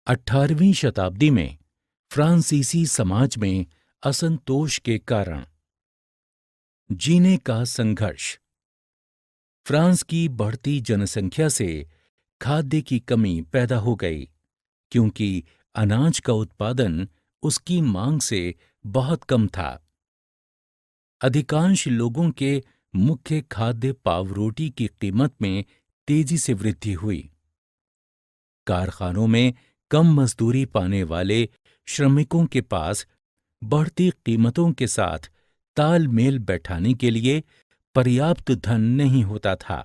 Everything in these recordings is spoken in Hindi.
18वीं शताब्दी में फ्रांसीसी समाज में असंतोष के कारण। जीने का संघर्ष। फ्रांस की बढ़ती जनसंख्या से खाद्य की कमी पैदा हो गई, क्योंकि अनाज का उत्पादन उसकी मांग से बहुत कम था। अधिकांश लोगों के मुख्य खाद्य पावरोटी की कीमत में तेजी से वृद्धि हुई। कारखानों में कम मजदूरी पाने वाले श्रमिकों के पास बढ़ती कीमतों के साथ तालमेल बैठाने के लिए पर्याप्त धन नहीं होता था।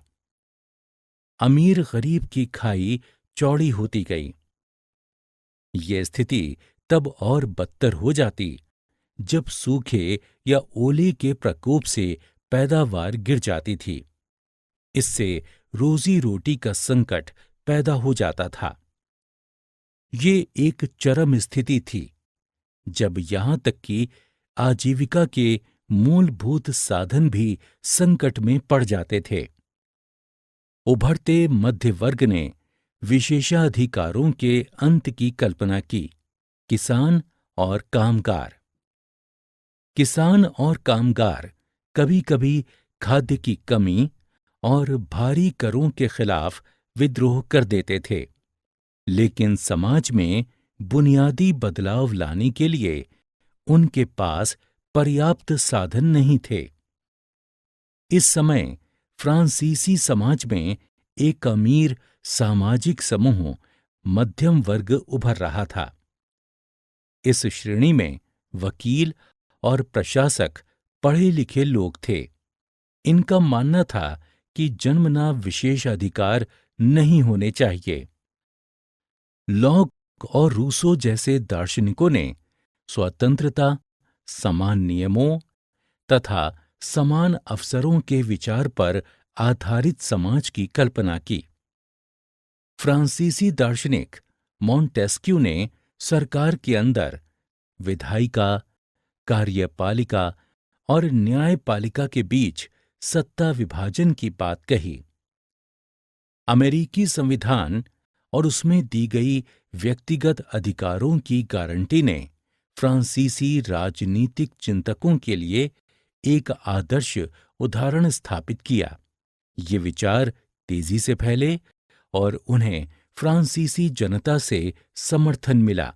अमीर गरीब की खाई चौड़ी होती गई। ये स्थिति तब और बदतर हो जाती जब सूखे या ओले के प्रकोप से पैदावार गिर जाती थी। इससे रोजी रोटी का संकट पैदा हो जाता था। ये एक चरम स्थिति थी जब यहां तक कि आजीविका के मूलभूत साधन भी संकट में पड़ जाते थे। उभरते मध्य वर्ग ने विशेषाधिकारों के अंत की कल्पना की। किसान और कामगार। किसान और कामगार कभी कभी खाद्य की कमी और भारी करों के खिलाफ विद्रोह कर देते थे, लेकिन समाज में बुनियादी बदलाव लाने के लिए उनके पास पर्याप्त साधन नहीं थे। इस समय फ्रांसीसी समाज में एक अमीर सामाजिक समूह मध्यम वर्ग उभर रहा था। इस श्रेणी में वकील और प्रशासक पढ़े लिखे लोग थे। इनका मानना था कि जन्मना विशेष अधिकार नहीं होने चाहिए। लॉक और रूसो जैसे दार्शनिकों ने स्वतंत्रता, समान नियमों तथा समान अवसरों के विचार पर आधारित समाज की कल्पना की। फ्रांसीसी दार्शनिक मॉन्टेस्क्यू ने सरकार के अंदर विधायिका, कार्यपालिका और न्यायपालिका के बीच सत्ता विभाजन की बात कही। अमेरिकी संविधान और उसमें दी गई व्यक्तिगत अधिकारों की गारंटी ने फ्रांसीसी राजनीतिक चिंतकों के लिए एक आदर्श उदाहरण स्थापित किया। ये विचार तेजी से फैले और उन्हें फ्रांसीसी जनता से समर्थन मिला।